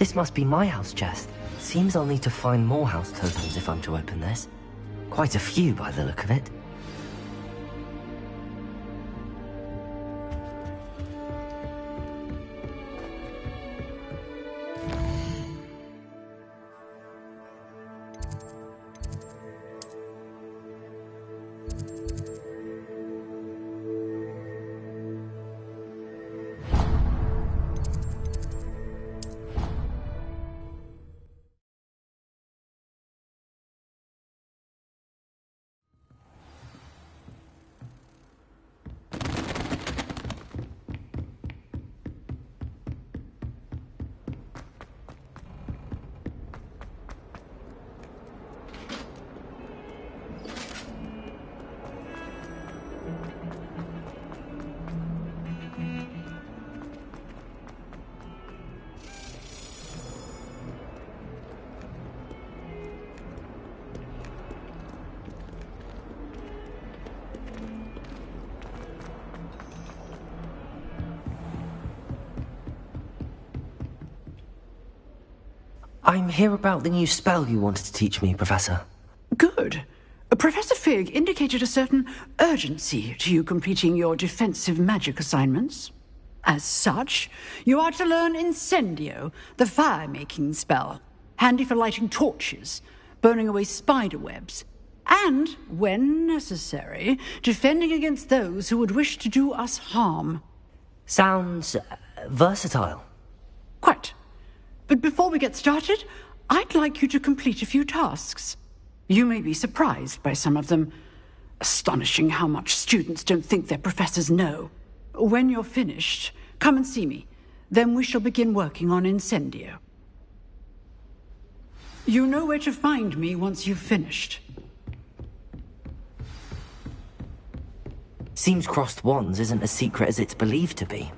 This must be my house chest. Seems I'll need to find more house tokens if I'm to open this. Quite a few by the look of it. I'm here about the new spell you wanted to teach me, Professor. Good. Professor Fig indicated a certain urgency to you completing your defensive magic assignments. As such, you are to learn Incendio, the fire-making spell, handy for lighting torches, burning away spider webs, and, when necessary, defending against those who would wish to do us harm. Sounds versatile. Quite. But before we get started, I'd like you to complete a few tasks. You may be surprised by some of them. Astonishing how much students don't think their professors know. When you're finished, come and see me. Then we shall begin working on Incendio. You know where to find me once you've finished. Seems crossed wands isn't as secret as it's believed to be.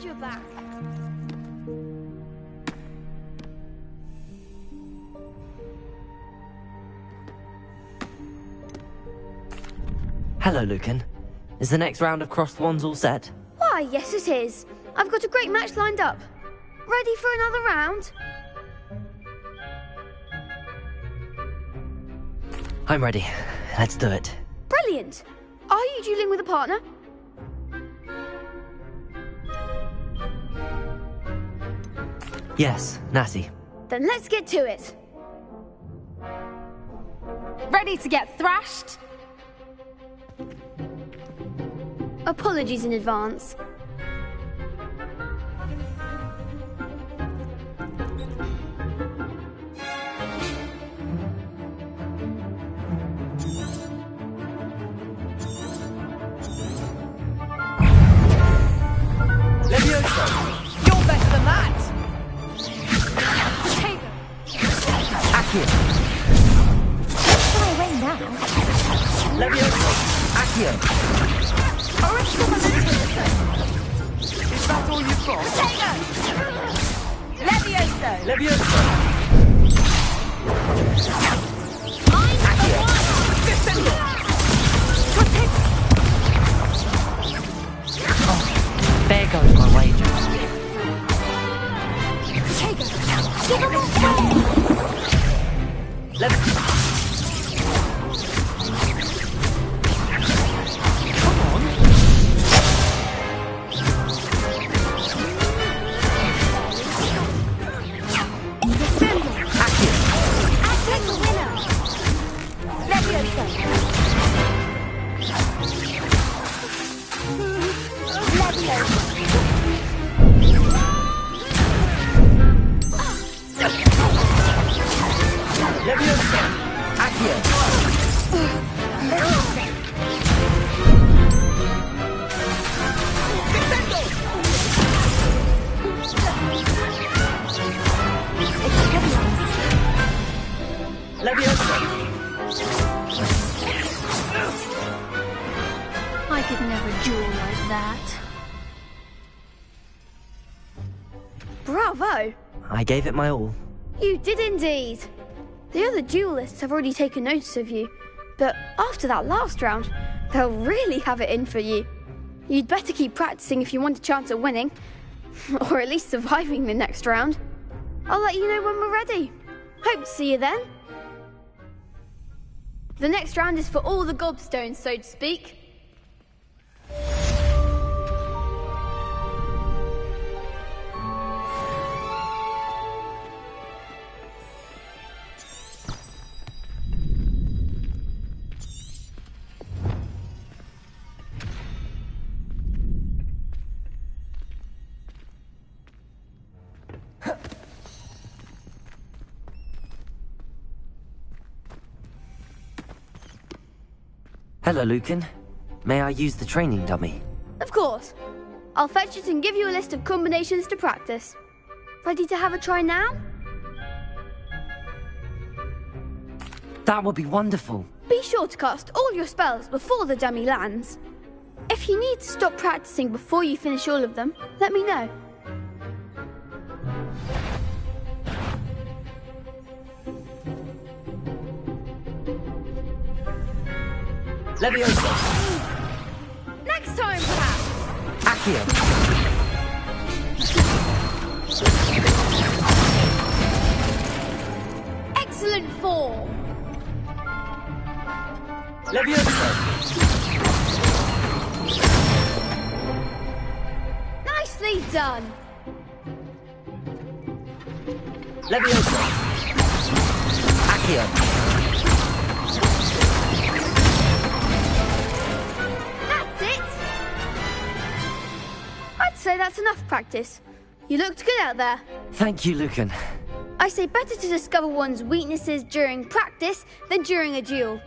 You're back. Hello, Lucan. Is the next round of crossed wands all set? Why, yes it is. I've got a great match lined up. Ready for another round? I'm ready. Let's do it. Brilliant. Are you dueling with a partner? Yes, Natty. Then let's get to it. Ready to get thrashed? Apologies in advance. Levioso! You're better than that! Accio! Far away now. Levioso! Accio! Is that all you've got? Levioso! Levioso! I'm the one! Descendo! There goes my wager. Give him a Bravo! I gave it my all. You did indeed. The other duelists have already taken notice of you, but after that last round, they'll really have it in for you. You'd better keep practicing if you want a chance at winning, or at least surviving the next round. I'll let you know when we're ready. Hope to see you then. The next round is for all the gobstones, so to speak. Hello, Lucan. May I use the training dummy? Of course. I'll fetch it and give you a list of combinations to practice. Ready to have a try now? That would be wonderful. Be sure to cast all your spells before the dummy lands. If you need to stop practicing before you finish all of them, let me know. Leviosa! Next time, perhaps. Accio! Excellent form. Leviosa! Nicely done. Leviosa! Accio! That's it! I'd say that's enough practice. You looked good out there. Thank you, Lucan. I say better to discover one's weaknesses during practice than during a duel.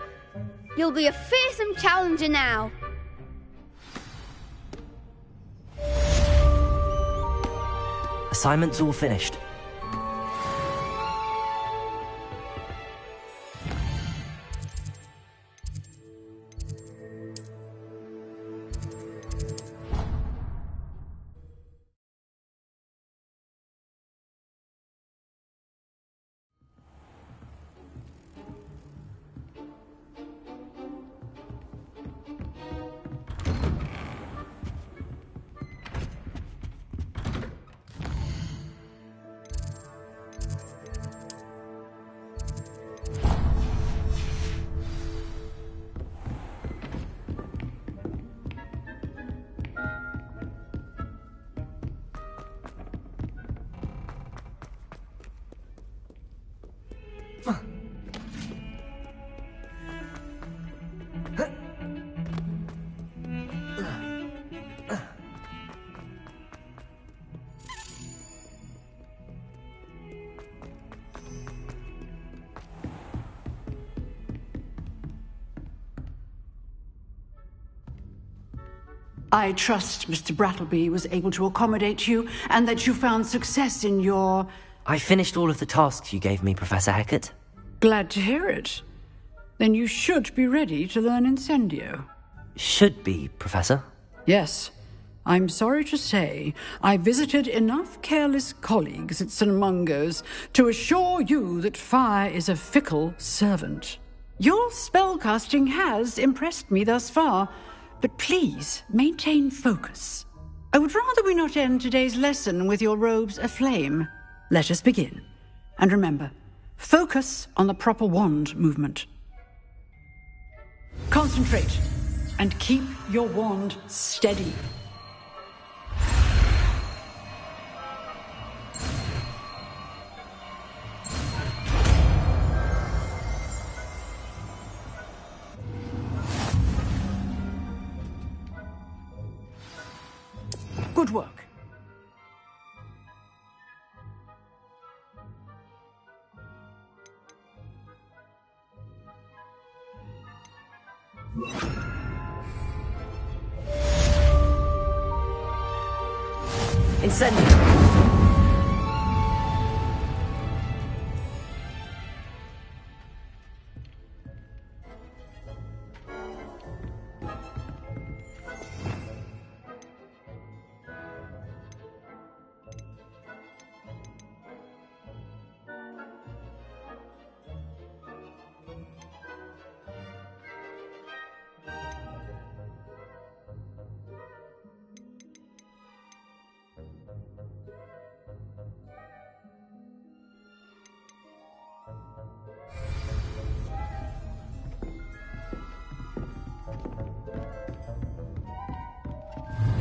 You'll be a fearsome challenger now. Assignment's all finished. I trust Mr. Brattleby was able to accommodate you and that you found success in your... I finished all of the tasks you gave me, Professor Hecat. Glad to hear it. Then you should be ready to learn Incendio. Should be, Professor. Yes. I'm sorry to say, I visited enough careless colleagues at St. Mungo's to assure you that fire is a fickle servant. Your spellcasting has impressed me thus far, but please maintain focus. I would rather we not end today's lesson with your robes aflame. Let us begin. And remember, focus on the proper wand movement. Concentrate and keep your wand steady. Good work. Incendio!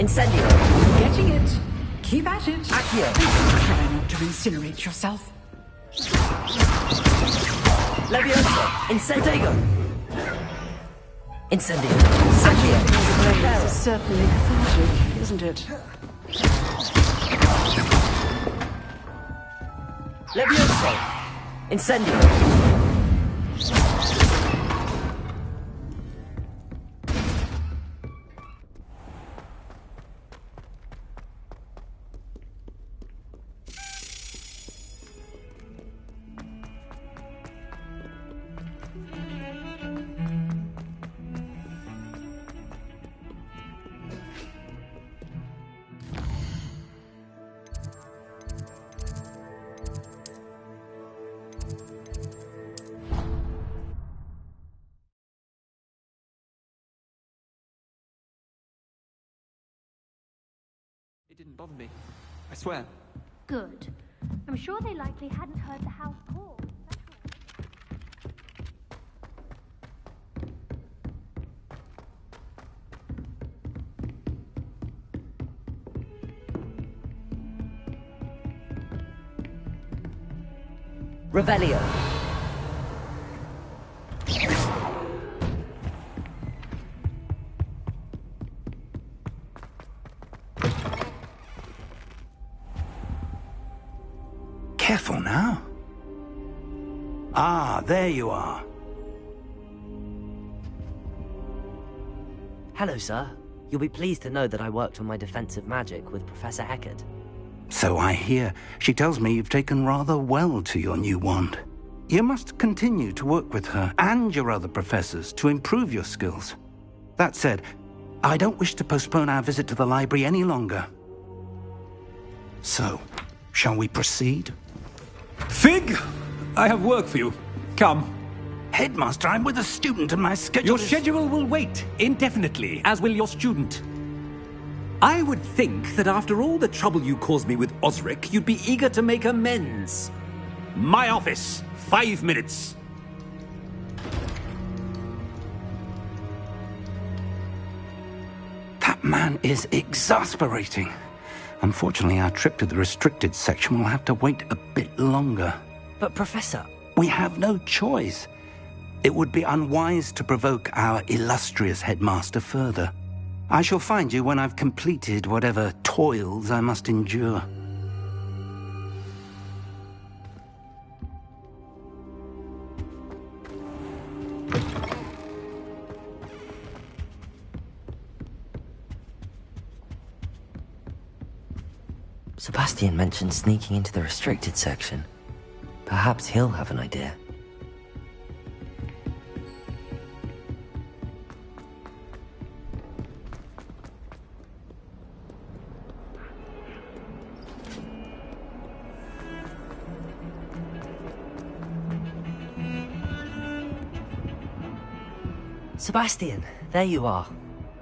Incendio. Getting it. Keep at it. Accio. Try not to incinerate yourself. Levioso. Incendio. Incendio. Accio. This is certainly cathartic, isn't it? Levioso. Incendio. It didn't bother me. I swear. Good. I'm sure they likely hadn't heard the house call. Revelio. Careful now. Ah, there you are. Hello, sir. You'll be pleased to know that I worked on my defensive magic with Professor Eckert. So I hear. She tells me you've taken rather well to your new wand. You must continue to work with her and your other professors to improve your skills. That said, I don't wish to postpone our visit to the library any longer. So, shall we proceed? Fig! I have work for you. Come. Headmaster, I'm with a student and my schedule Your is... schedule will wait indefinitely, as will your student. I would think that after all the trouble you caused me with Osric, you'd be eager to make amends. My office, 5 minutes. That man is exasperating. Unfortunately, our trip to the restricted section will have to wait a bit longer. But, Professor... We have no choice. It would be unwise to provoke our illustrious headmaster further. I shall find you when I've completed whatever toils I must endure. Sebastian mentioned sneaking into the restricted section. Perhaps he'll have an idea. Sebastian, there you are.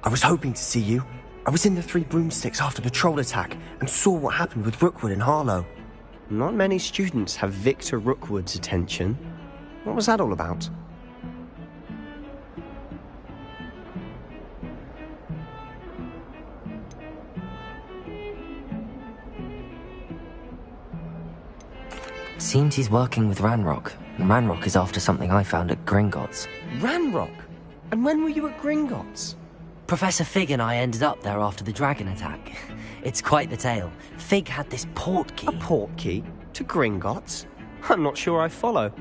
I was hoping to see you. I was in the Three Broomsticks after the troll attack and saw what happened with Rookwood and Harlow. Not many students have Victor Rookwood's attention. What was that all about? Seems he's working with Ranrock, and Ranrock is after something I found at Gringotts. Ranrock? And when were you at Gringotts? Professor Fig and I ended up there after the dragon attack. It's quite the tale. Fig had this port key. A port key? To Gringotts? I'm not sure I follow.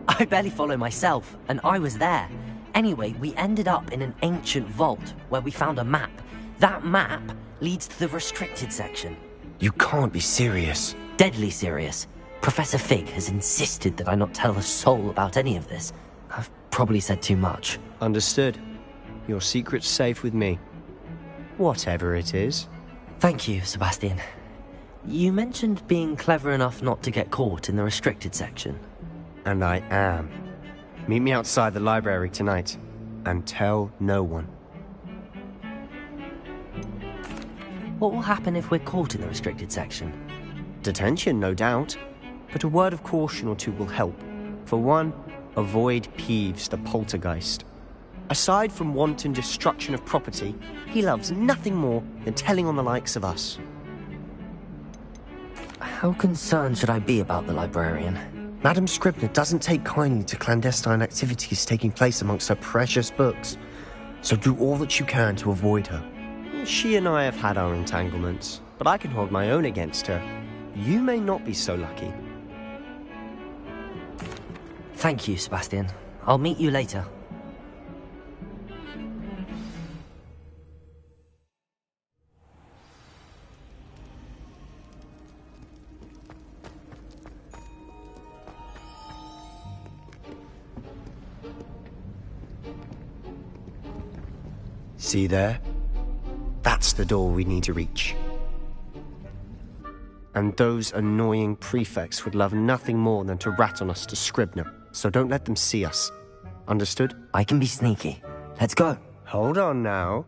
I barely follow myself, and I was there. Anyway, we ended up in an ancient vault where we found a map. That map leads to the restricted section. You can't be serious. Deadly serious. Professor Fig has insisted that I not tell a soul about any of this. I've probably said too much. Understood. Your secret's safe with me. Whatever it is. Thank you, Sebastian. You mentioned being clever enough not to get caught in the restricted section. And I am. Meet me outside the library tonight. And tell no one. What will happen if we're caught in the restricted section? Detention, no doubt. But a word of caution or two will help. For one, avoid Peeves the poltergeist. Aside from wanton destruction of property, he loves nothing more than telling on the likes of us. How concerned should I be about the librarian? Madam Scribner doesn't take kindly to clandestine activities taking place amongst her precious books, so do all that you can to avoid her. She and I have had our entanglements, but I can hold my own against her. You may not be so lucky. Thank you, Sebastian. I'll meet you later. See there? That's the door we need to reach. And those annoying prefects would love nothing more than to rat on us to Scribner, so don't let them see us. Understood? I can be sneaky. Let's go. Hold on now.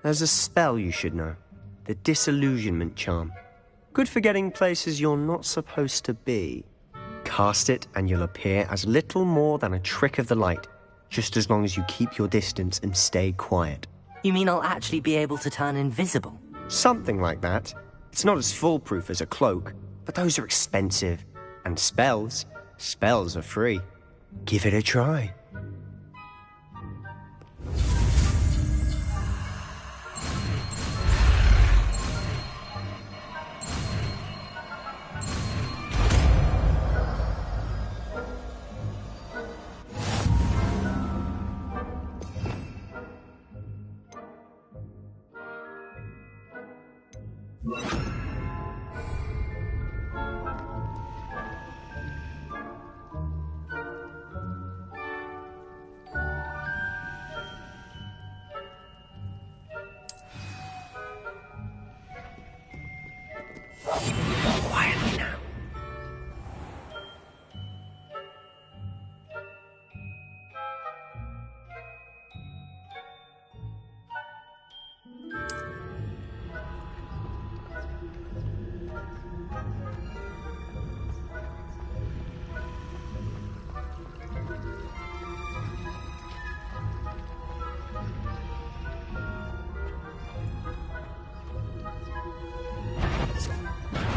There's a spell you should know. The Disillusionment Charm. Good for getting places you're not supposed to be. Cast it and you'll appear as little more than a trick of the light, just as long as you keep your distance and stay quiet. You mean I'll actually be able to turn invisible? Something like that. It's not as foolproof as a cloak, but those are expensive. And spells are free. Give it a try. Quietly now.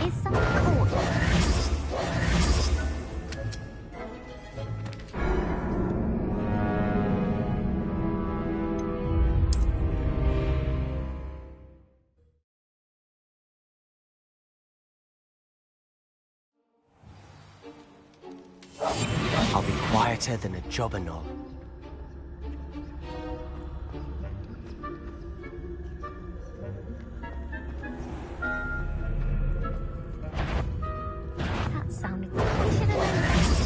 Is someone caught? I'll be quieter than a jobberknoll. That sounded good. We should have known.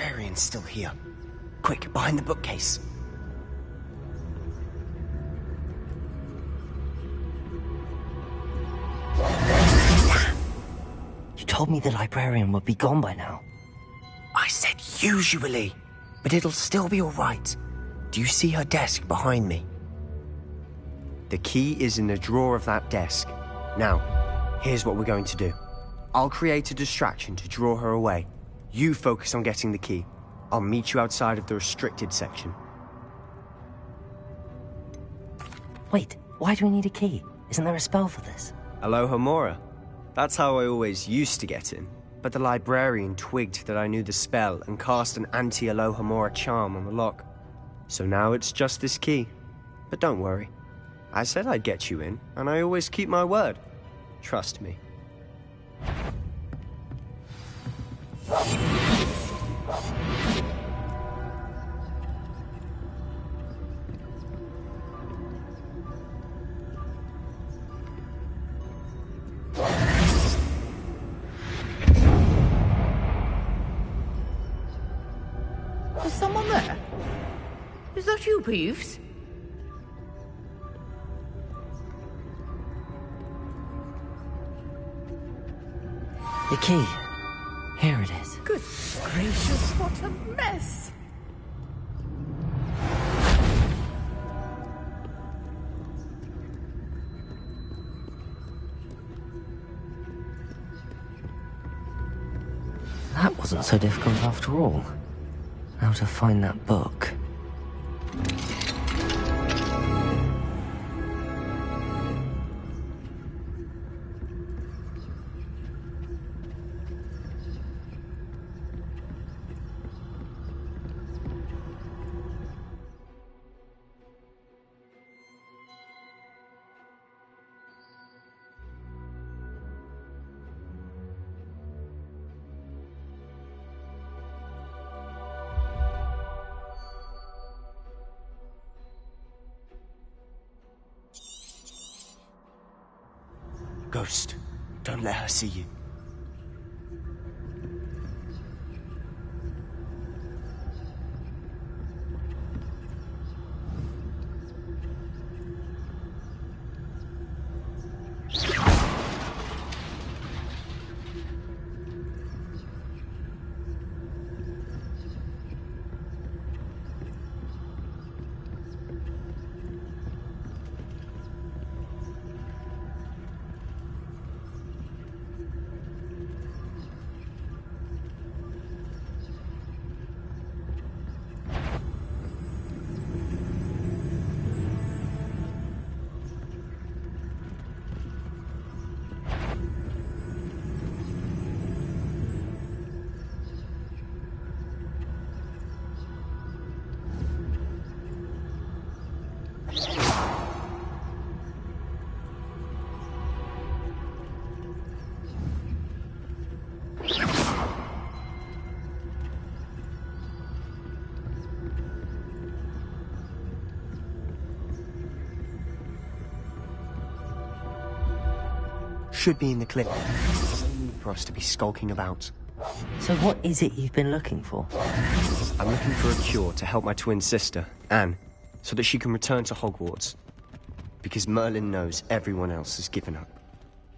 librarian's still here. Quick, behind the bookcase. You told me the librarian would be gone by now. I said usually, but it'll still be all right. Do you see her desk behind me? The key is in the drawer of that desk. Now, here's what we're going to do. I'll create a distraction to draw her away. You focus on getting the key. I'll meet you outside of the restricted section. Wait, why do we need a key? Isn't there a spell for this? Alohomora. That's how I always used to get in. But the librarian twigged that I knew the spell and cast an anti-Alohomora charm on the lock. So now it's just this key. But don't worry. I said I'd get you in, and I always keep my word. Trust me. Is someone there? Is that you, Peeves? The key. Here it is. Good gracious, what a mess! That wasn't so difficult after all. Now to find that book. Ghost, don't let her see you. Should be in the clip. For us to be skulking about. So what is it you've been looking for? I'm looking for a cure to help my twin sister, Anne, so that she can return to Hogwarts. Because Merlin knows everyone else has given up.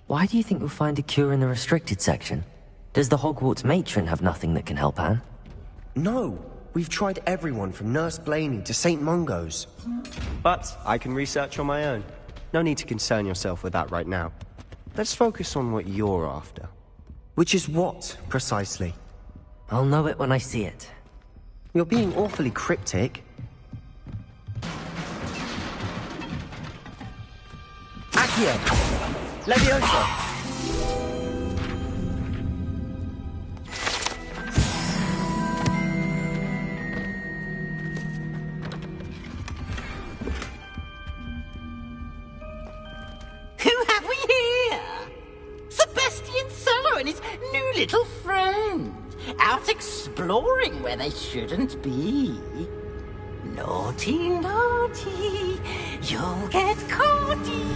Why do you think you'll find a cure in the restricted section? Does the Hogwarts matron have nothing that can help Anne? No! We've tried everyone from Nurse Blaney to St. Mungo's. But I can research on my own. No need to concern yourself with that right now. Let's focus on what you're after. Which is what, precisely? I'll know it when I see it. You're being awfully cryptic. Accio! Leviosa! Little friend, out exploring where they shouldn't be. Naughty, naughty, you'll get caughty.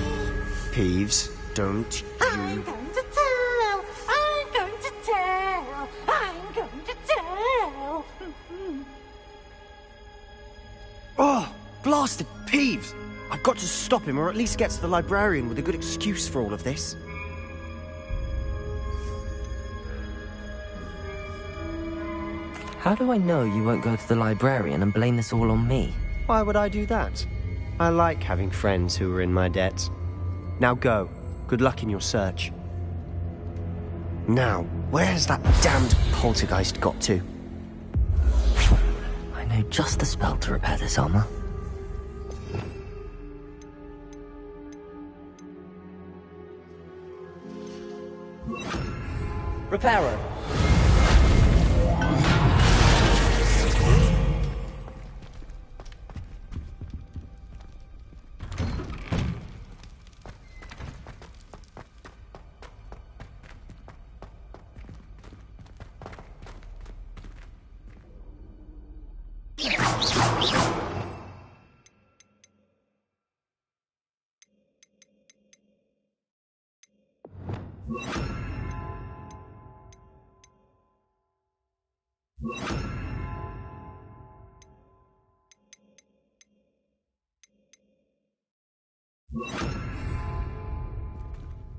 Peeves, don't you... I'm going to tell, I'm going to tell, I'm going to tell. Bastard Peeves! I've got to stop him, or at least get to the librarian with a good excuse for all of this. How do I know you won't go to the librarian and blame this all on me? Why would I do that? I like having friends who are in my debt. Now go. Good luck in your search. Now, where's that damned poltergeist got to? I know just the spell to repair this armor. Reparo.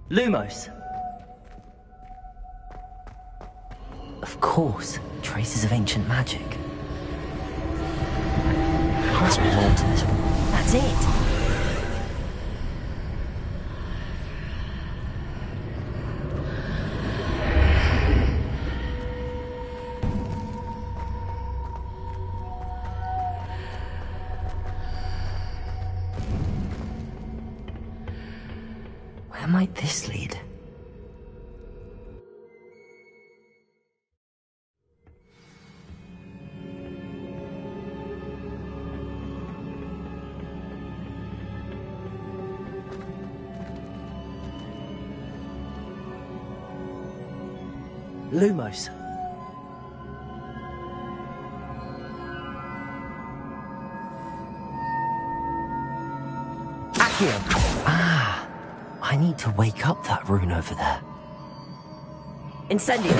Lumos. Of course, traces of ancient magic. There must be more to this. That's it. Where might this lead? Lumos. Accio. Ah, I need to wake up that rune over there. Incendio.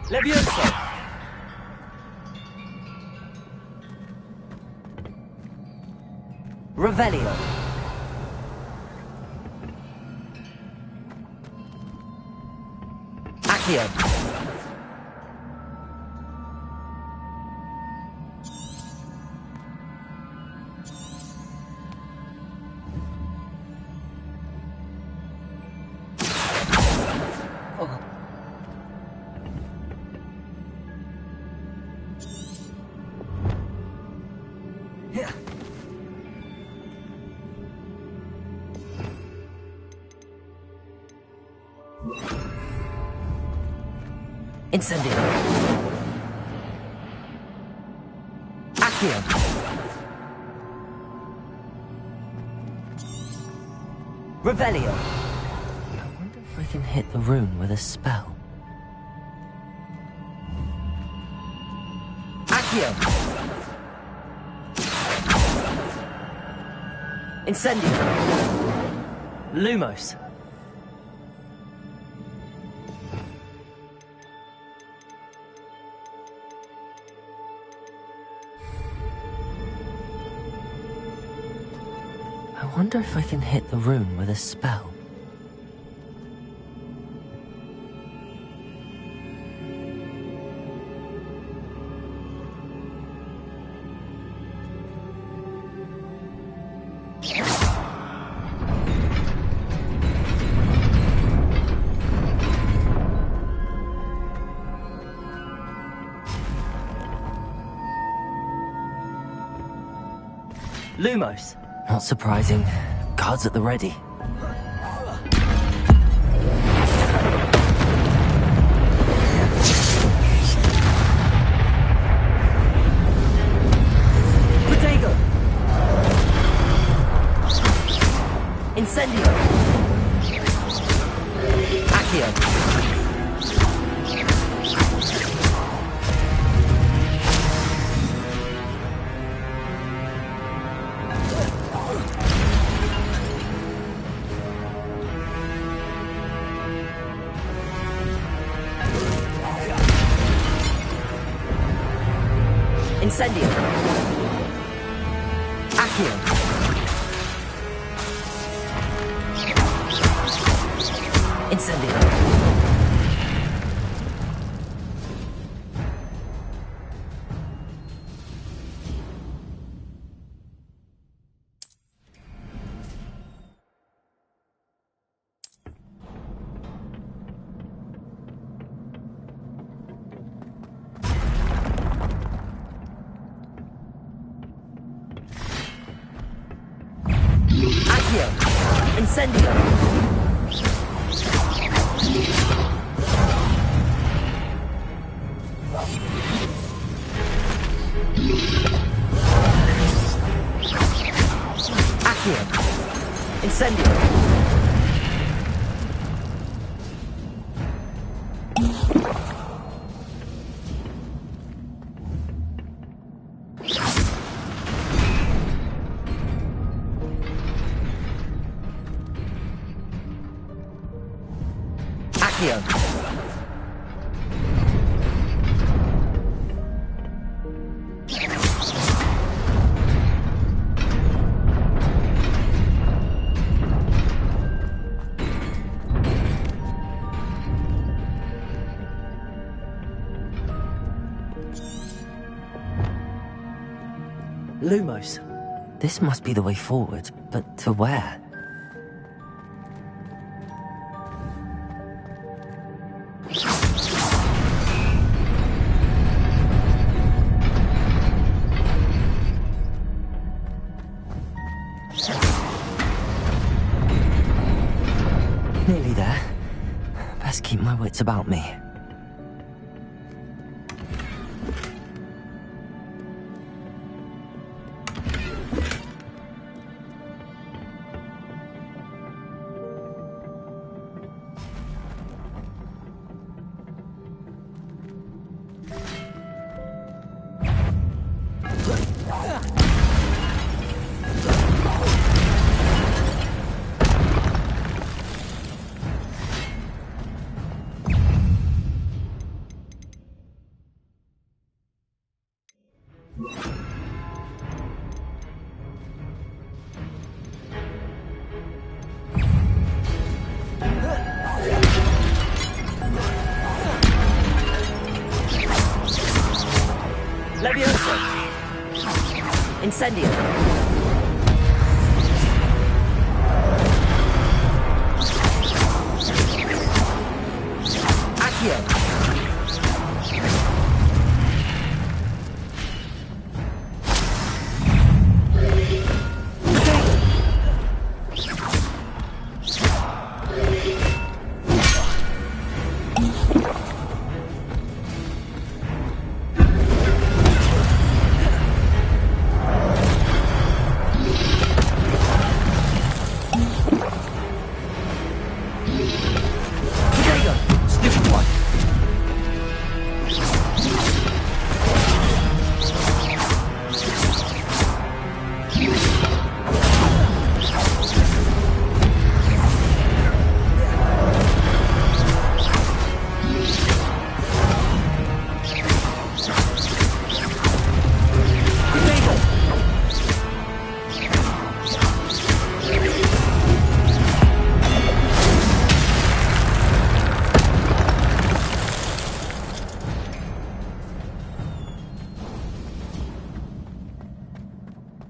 Levioso. Revelio. Accio. Incendio. Accio. Revelio. I wonder if I can hit the rune with a spell. Accio. Incendio. Lumos. I wonder if I can hit the rune with a spell. Lumos. Not surprising. Guards at the ready. Protego! Incendio! Accio! Incendio. Accio. Incendio. Incendio! Accio! Incendio! Accio! Lumos. This must be the way forward, but to where? Nearly there. Best keep my wits about me. Levioso! Incendio! Accio!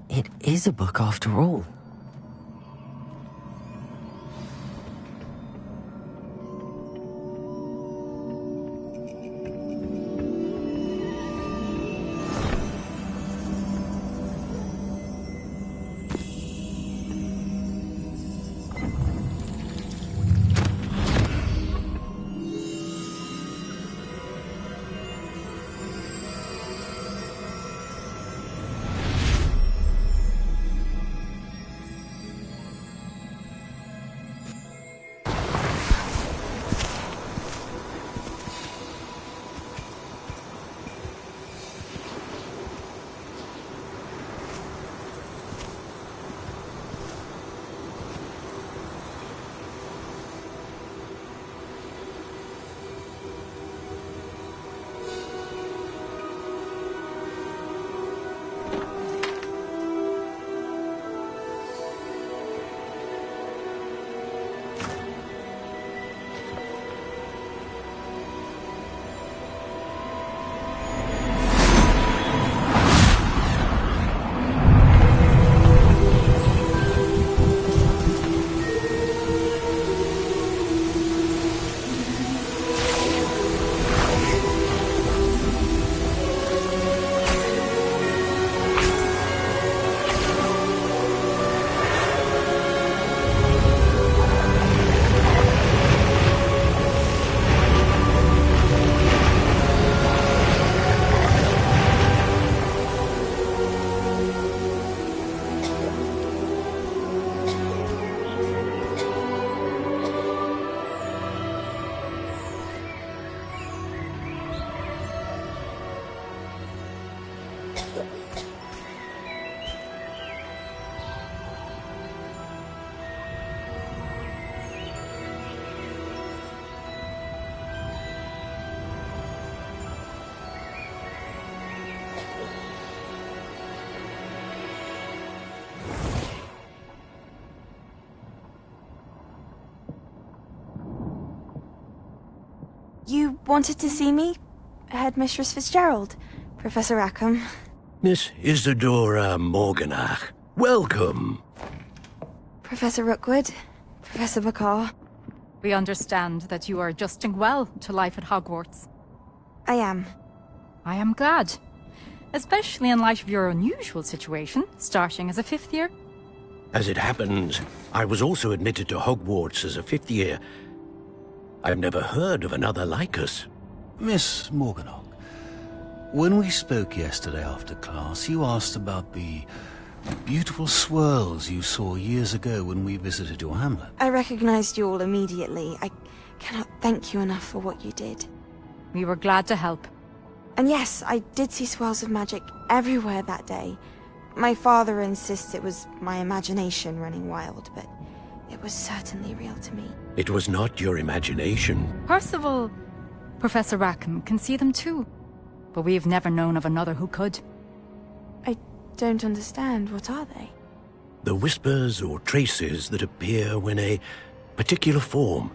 It is a book after all. You wanted to see me? Headmistress Fitzgerald, Professor Rackham. Miss Isadora Morganach, welcome. Professor Rookwood, Professor Bakar. We understand that you are adjusting well to life at Hogwarts. I am. I am glad. Especially in light of your unusual situation, starting as a 5th year. As it happens, I was also admitted to Hogwarts as a 5th year. I've never heard of another like us. Miss Morganach, when we spoke yesterday after class, you asked about the beautiful swirls you saw years ago when we visited your hamlet. I recognized you all immediately. I cannot thank you enough for what you did. We were glad to help. And yes, I did see swirls of magic everywhere that day. My father insists it was my imagination running wild, but it was certainly real to me. It was not your imagination. Percival, Professor Rackham can see them too. But we've never known of another who could. I don't understand. What are they? The whispers or traces that appear when a particular form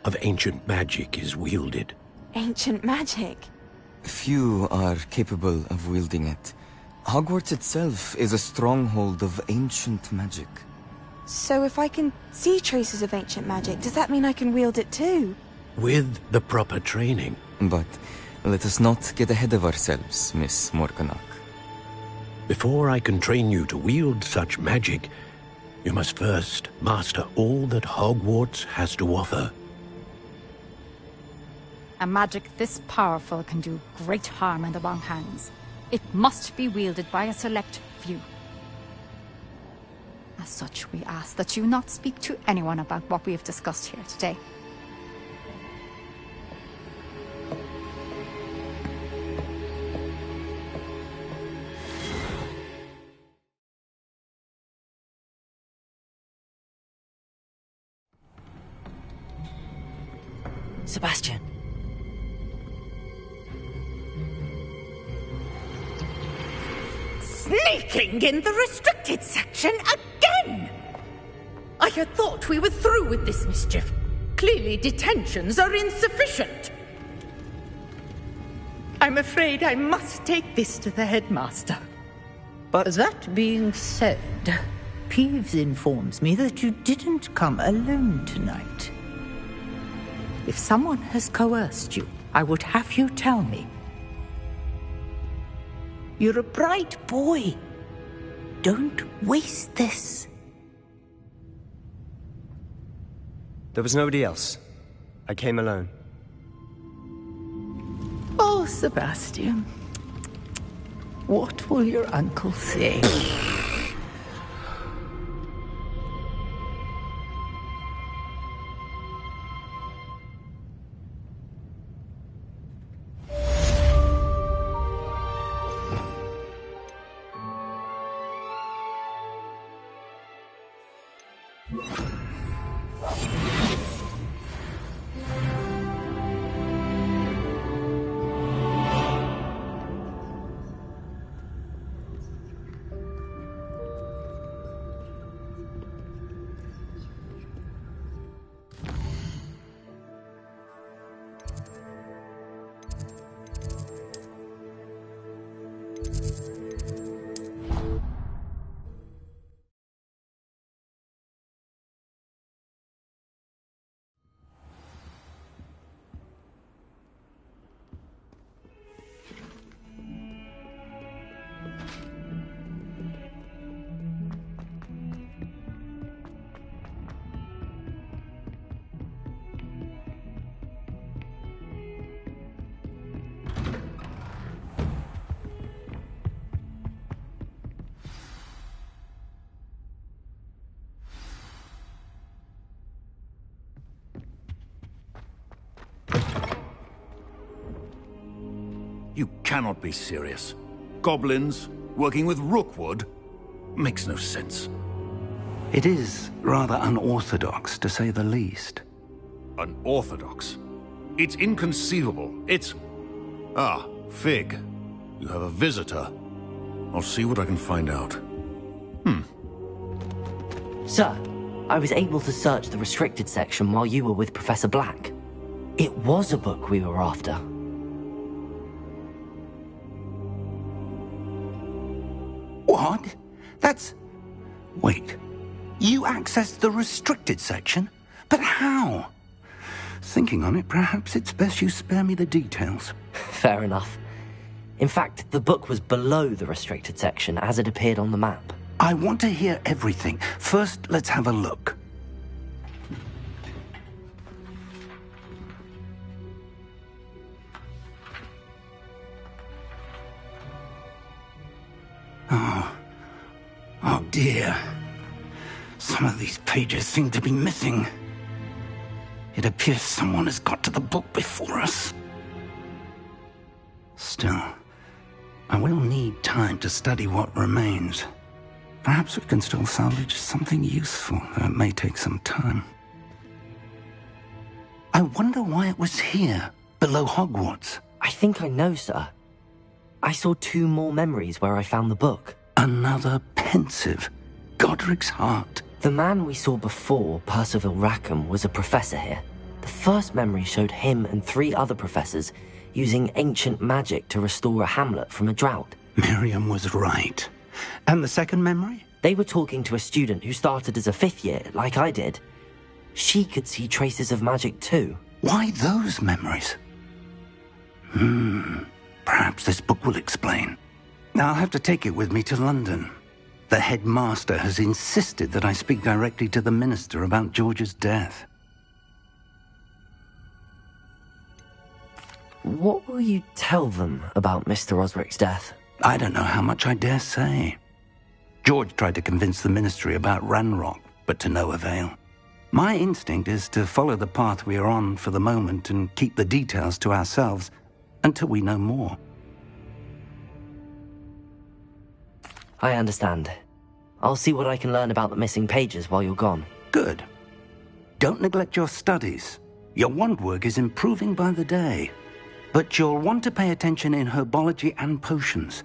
of ancient magic is wielded. Ancient magic? Few are capable of wielding it. Hogwarts itself is a stronghold of ancient magic. So if I can see traces of ancient magic, does that mean I can wield it too? With the proper training. But let us not get ahead of ourselves, Miss Morganach. Before I can train you to wield such magic, you must first master all that Hogwarts has to offer. A magic this powerful can do great harm in the wrong hands. It must be wielded by a select few. As such, we ask that you not speak to anyone about what we have discussed here today. Sebastian. Sneaking in the restricted section again! I had thought we were through with this mischief. Clearly detentions are insufficient. I'm afraid I must take this to the headmaster. But that being said, Peeves informs me that you didn't come alone tonight. If someone has coerced you, I would have you tell me. You're a bright boy. Don't waste this. There was nobody else. I came alone. Oh, Sebastian. What will your uncle say? You cannot be serious. Goblins working with Rookwood? Makes no sense. It is rather unorthodox, to say the least. Unorthodox? It's inconceivable. It's... Ah, Fig. You have a visitor. I'll see what I can find out. Sir, I was able to search the restricted section while you were with Professor Black. It was a book we were after. What? That's... Wait. You accessed the restricted section? But how? Thinking on it, perhaps it's best you spare me the details. Fair enough. In fact, the book was below the restricted section as it appeared on the map. I want to hear everything. First, let's have a look. Oh dear. Some of these pages seem to be missing. It appears someone has got to the book before us. Still, I will need time to study what remains. Perhaps we can still salvage something useful, though it may take some time. I wonder why it was here, below Hogwarts. I think I know, sir. I saw 2 more memories where I found the book. Another pensive. Godric's heart. The man we saw before, Percival Rackham, was a professor here. The first memory showed him and 3 other professors using ancient magic to restore a hamlet from a drought. Miriam was right. And the second memory? They were talking to a student who started as a 5th year, like I did. She could see traces of magic too. Why those memories? Perhaps this book will explain. I'll have to take it with me to London. The headmaster has insisted that I speak directly to the minister about George's death. What will you tell them about Mr. Osric's death? I don't know how much I dare say. George tried to convince the ministry about Ranrock, but to no avail. My instinct is to follow the path we are on for the moment and keep the details to ourselves until we know more. I understand. I'll see what I can learn about the missing pages while you're gone. Good. Don't neglect your studies. Your wand work is improving by the day. But you'll want to pay attention in herbology and potions.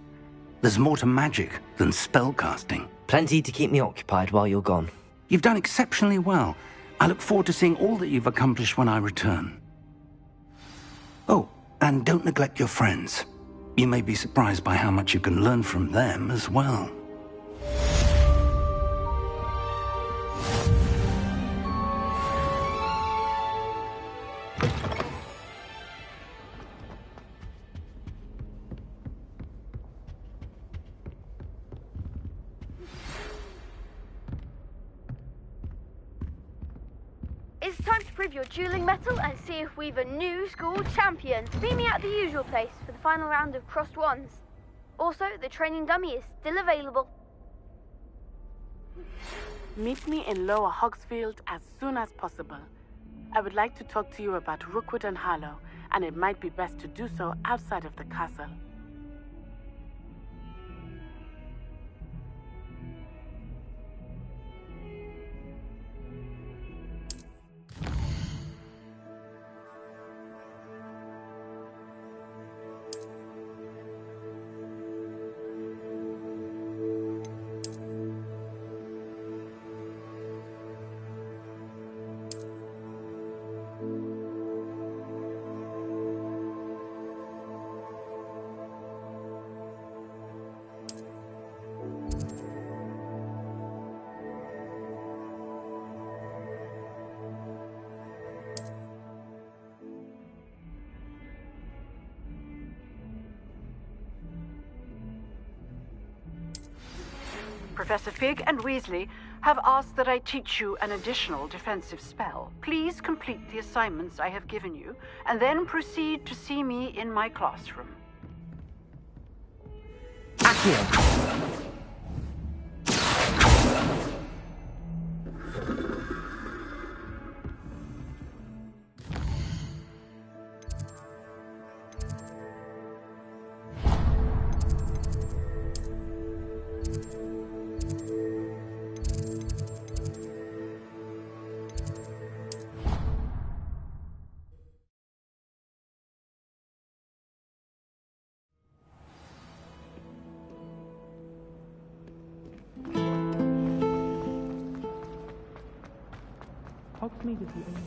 There's more to magic than spellcasting. Plenty to keep me occupied while you're gone. You've done exceptionally well. I look forward to seeing all that you've accomplished when I return. Oh, and don't neglect your friends. You may be surprised by how much you can learn from them as well. It's time to prove your dueling mettle and see if we've a new school champion. Meet me at the usual place for the final round of crossed wands. Also, the training dummy is still available. Meet me in Lower Hogsfield as soon as possible. I would like to talk to you about Rookwood and Harlow, and it might be best to do so outside of the castle. Professor Fig and Weasley have asked that I teach you an additional defensive spell. Please complete the assignments I have given you, and then proceed to see me in my classroom. Accio! Hogsmeade is the only...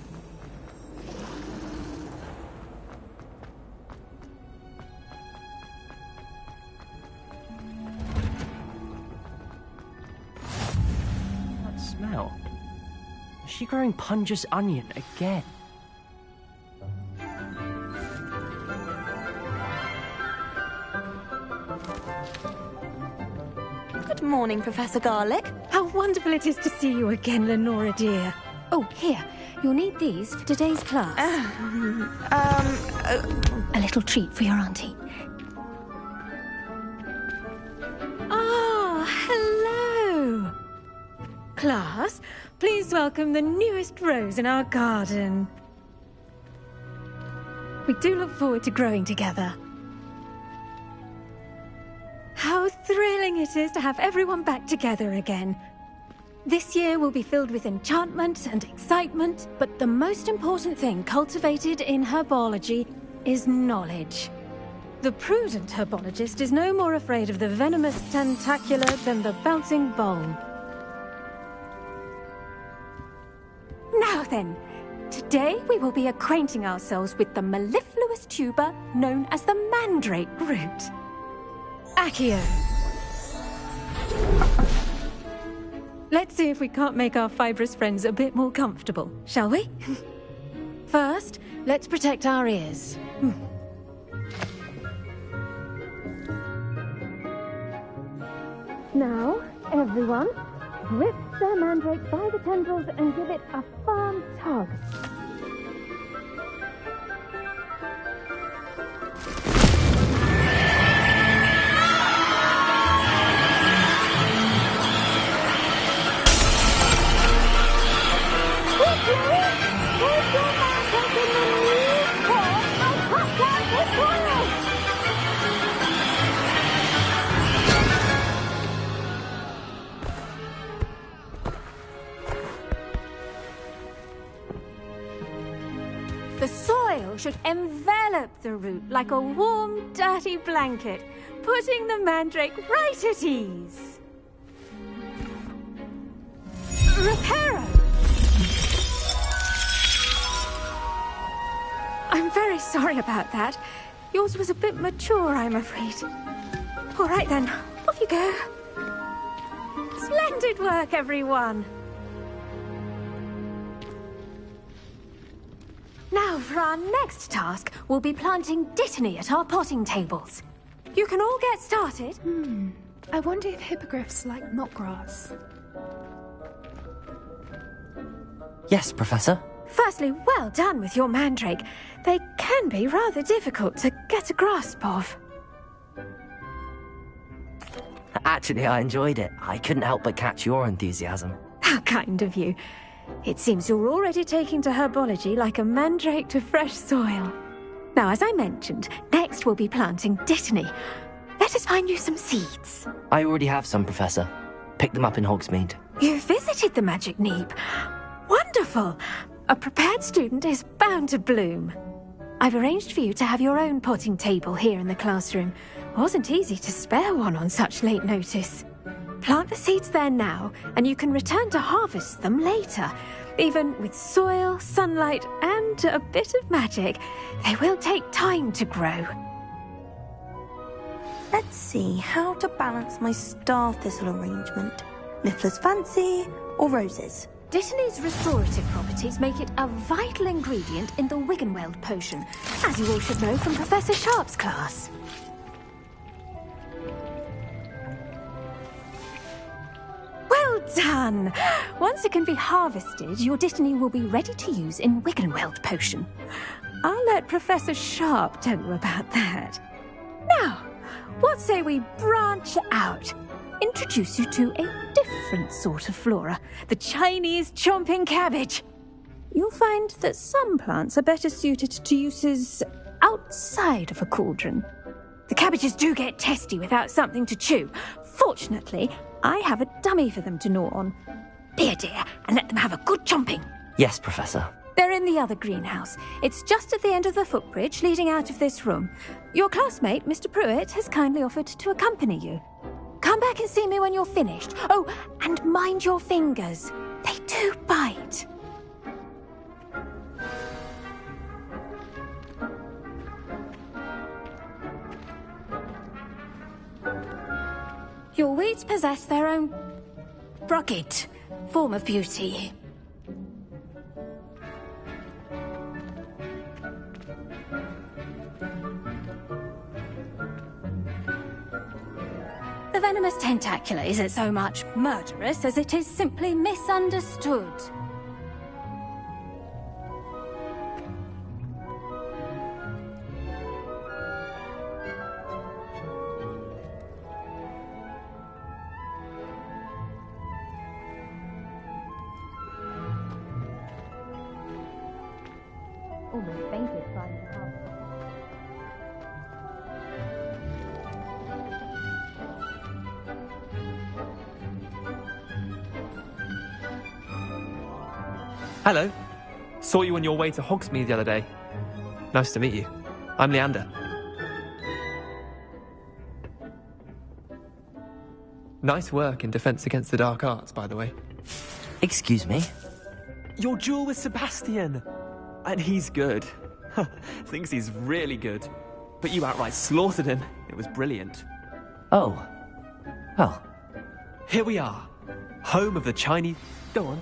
smell? Is she growing Punja's onion again? Good morning, Professor Garlick. How wonderful it is to see you again, Lenora dear. Oh, here. You'll need these for today's class. A little treat for your auntie. Ah, hello. Class, please welcome the newest rose in our garden. We do look forward to growing together. How thrilling it is to have everyone back together again. This year will be filled with enchantment and excitement, but the most important thing cultivated in herbology is knowledge. The prudent herbologist is no more afraid of the venomous tentacula than the bouncing bulb. Now then, today we will be acquainting ourselves with the mellifluous tuber known as the mandrake root. Accio. Let's see if we can't make our fibrous friends a bit more comfortable, shall we? First, let's protect our ears. Now, everyone, grip their mandrake by the tendrils and give it a firm tug. The soil should envelop the root like a warm, dirty blanket, putting the mandrake right at ease. Reparo! I'm very sorry about that. Yours was a bit mature, I'm afraid. All right then, off you go. Splendid work, everyone. Now, for our next task, we'll be planting dittany at our potting tables. You can all get started. I wonder if hippogriffs like knotgrass. Yes, Professor. Firstly, well done with your mandrake. They can be rather difficult to get a grasp of. Actually, I enjoyed it. I couldn't help but catch your enthusiasm. How kind of you. It seems you're already taking to herbology like a mandrake to fresh soil. Now, as I mentioned, next we'll be planting dittany. Let us find you some seeds. I already have some, Professor. Picked them up in Hogsmeade. You visited the Magic Neep. Wonderful! A prepared student is bound to bloom. I've arranged for you to have your own potting table here in the classroom. Wasn't easy to spare one on such late notice. Plant the seeds there now, and you can return to harvest them later. Even with soil, sunlight, and a bit of magic, they will take time to grow. Let's see how to balance my star thistle arrangement. Miffler's fancy or roses? Dittany's restorative properties make it a vital ingredient in the Wiggenweld potion, as you all should know from Professor Sharp's class. Well done! Once it can be harvested, your dittany will be ready to use in Wiggenweld potion. I'll let Professor Sharp tell you about that. Now, what say we branch out? Introduce you to a different sort of flora, the Chinese chomping cabbage. You'll find that some plants are better suited to uses outside of a cauldron. The cabbages do get testy without something to chew. Fortunately, I have a dummy for them to gnaw on. Be a dear and let them have a good chomping. Yes, Professor. They're in the other greenhouse. It's just at the end of the footbridge leading out of this room. Your classmate, Mr. Pruitt, has kindly offered to accompany you. Come back and see me when you're finished. Oh, and mind your fingers. They do bite. Your weeds possess their own rugged form of beauty. The venomous tentacula isn't so much murderous as it is simply misunderstood. Almost fainted trying to help. Hello. Saw you on your way to Hogsmeade the other day. Nice to meet you. I'm Leander. Nice work in Defense Against the Dark Arts, by the way. Excuse me? Your duel with Sebastian! And he's good. Thinks he's really good. But you outright slaughtered him. It was brilliant. Oh. Well. Here we are. Home of the Chinese... Go on.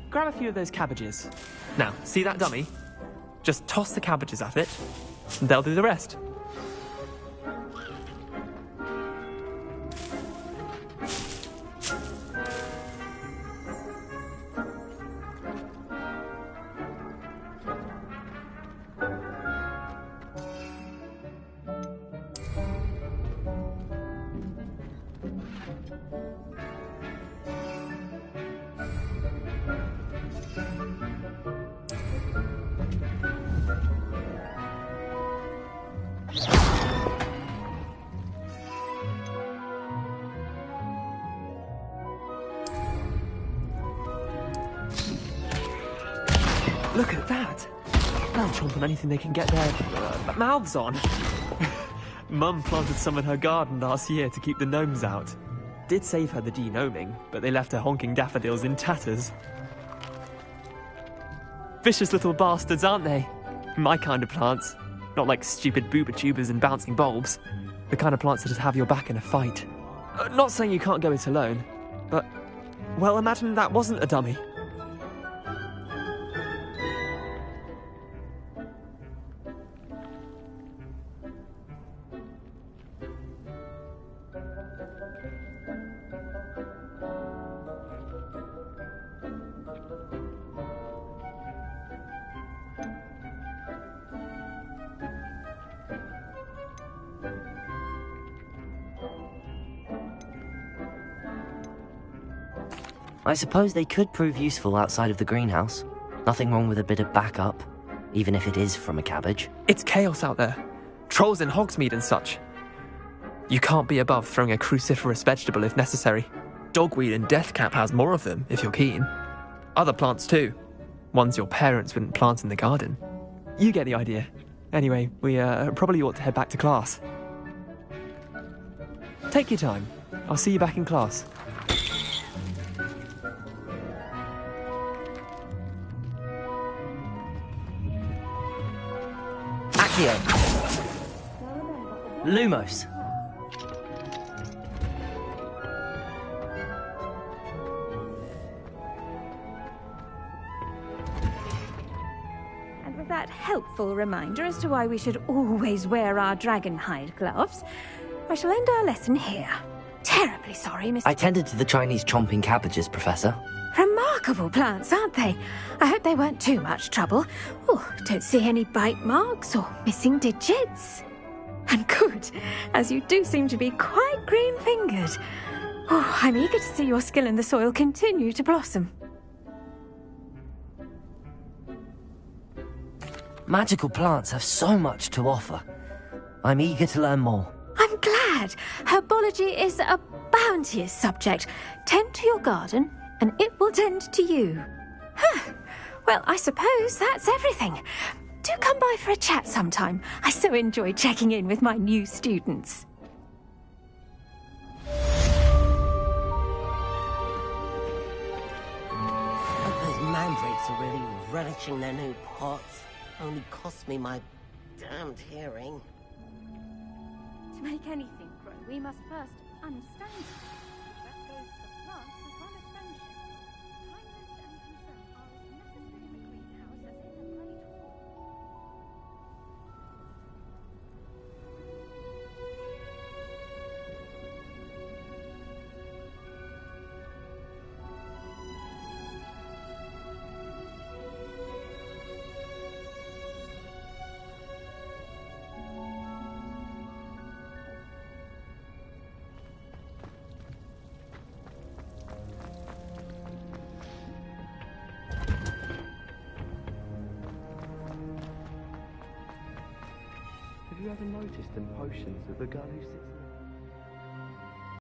Grab a few of those cabbages. Now, see that dummy? Just toss the cabbages at it, and they'll do the rest. Look at that! They'll chomp on anything they can get their mouths on. Mum planted some in her garden last year to keep the gnomes out. Did save her the de-gnoming, but they left her honking daffodils in tatters. Vicious little bastards, aren't they? My kind of plants. Not like stupid booba tubers and bouncing bulbs. The kind of plants that just have your back in a fight. Not saying you can't go it alone, but... well, imagine that wasn't a dummy. I suppose they could prove useful outside of the greenhouse. Nothing wrong with a bit of backup, even if it is from a cabbage. It's chaos out there. Trolls in Hogsmeade and such. You can't be above throwing a cruciferous vegetable if necessary. Dogweed and deathcap has more of them, if you're keen. Other plants too. Ones your parents wouldn't plant in the garden. You get the idea. Anyway, we probably ought to head back to class. Take your time. I'll see you back in class. Accio. Lumos. And with that helpful reminder as to why we should always wear our dragonhide gloves, I shall end our lesson here. Terribly sorry, Mr. I tended to the Chinese chomping cabbages, Professor. Remarkable plants, aren't they? I hope they weren't too much trouble. Oh, don't see any bite marks or missing digits. And good, as you do seem to be quite green-fingered. Oh, I'm eager to see your skill in the soil continue to blossom. Magical plants have so much to offer. I'm eager to learn more. I'm glad. Herbology is a bounteous subject. Tend to your garden, and it will tend to you. Huh. Well, I suppose that's everything. Do come by for a chat sometime. I so enjoy checking in with my new students. Those mandrakes are really relishing their new pots. Only cost me my damned hearing. To make anything grow, we must first understand it. That goes for plants as well as friendship. Have you ever noticed in potions that the girl who sits in the